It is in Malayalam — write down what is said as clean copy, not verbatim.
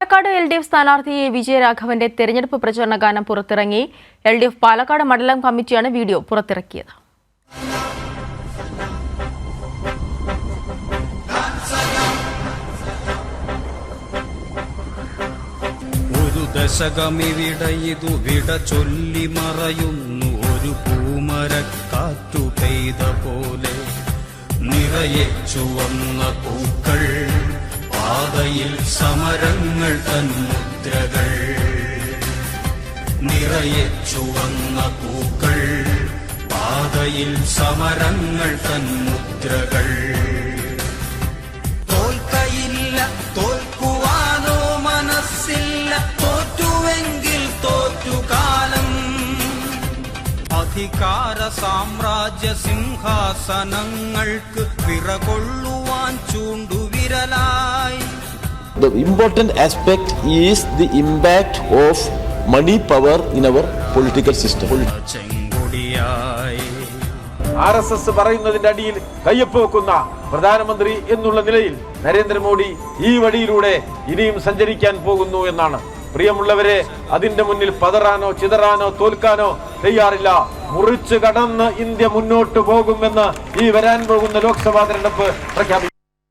പാലക്കാട് LDF സ്ഥാനാർത്ഥി വിജയരാഘവന്റെ തെരഞ്ഞെടുപ്പ് പ്രചരണ ഗാനം പുറത്തിറങ്ങി. LDF പാലക്കാട് മണ്ഡലം കമ്മിറ്റിയാണ് വീഡിയോ പുറത്തിറക്കിയത്. ഒരു ദശകമിവിടയിതു വിട ചൊല്ലി മറയുന്നു ഒരു പൂമരക്കാറ്റു പെയ്ത പോലെ. നിറയെ ചുവന്ന പൂക്കൾ, പാതയിൽ സമരങ്ങൾ തൻ മുദ്രകൾ. നിറയെ ചുവന്ന പൂക്കൾ, പാതയിൽ സമരങ്ങൾ തൻ മുദ്രകൾ. തോൽക്കയില്ല, തോൽക്കുവാനോ മനസ്സില്ല, തോറ്റുവെങ്കിൽ തോറ്റുകാലം. അധികാര സാമ്രാജ്യ സിംഹാസനങ്ങൾക്ക് വിറകൊള്ളുവാൻ ചൂണ്ടുവിരലായി. The important aspect is the impact of money power in our political system. ചെങ്കൊടിയായി RSS പറയുന്നതിന്റെ അടിയിൽ കയ്യൊപ്പ് വെക്കുന്ന പ്രധാനമന്ത്രി എന്നുള്ള നിലയിൽ നരേന്ദ്രമോദി ഈ വഴിയിലൂടെ ഇനിയും സഞ്ചരിക്കാൻ പോകുന്നു എന്നാണ്. പ്രിയമുള്ളവരെ, അതിന്റെ മുന്നിൽ പതറാനോ ചിതറാനോ തോൽക്കാനോ തയ്യാറില്ല. മുറിച്ചു കടന്ന് ഇന്ത്യ മുന്നോട്ട് പോകുമെന്ന് ഈ വരാൻ പോകുന്ന ലോക്സഭാ തെരഞ്ഞെടുപ്പ് പ്രഖ്യാപിക്കും.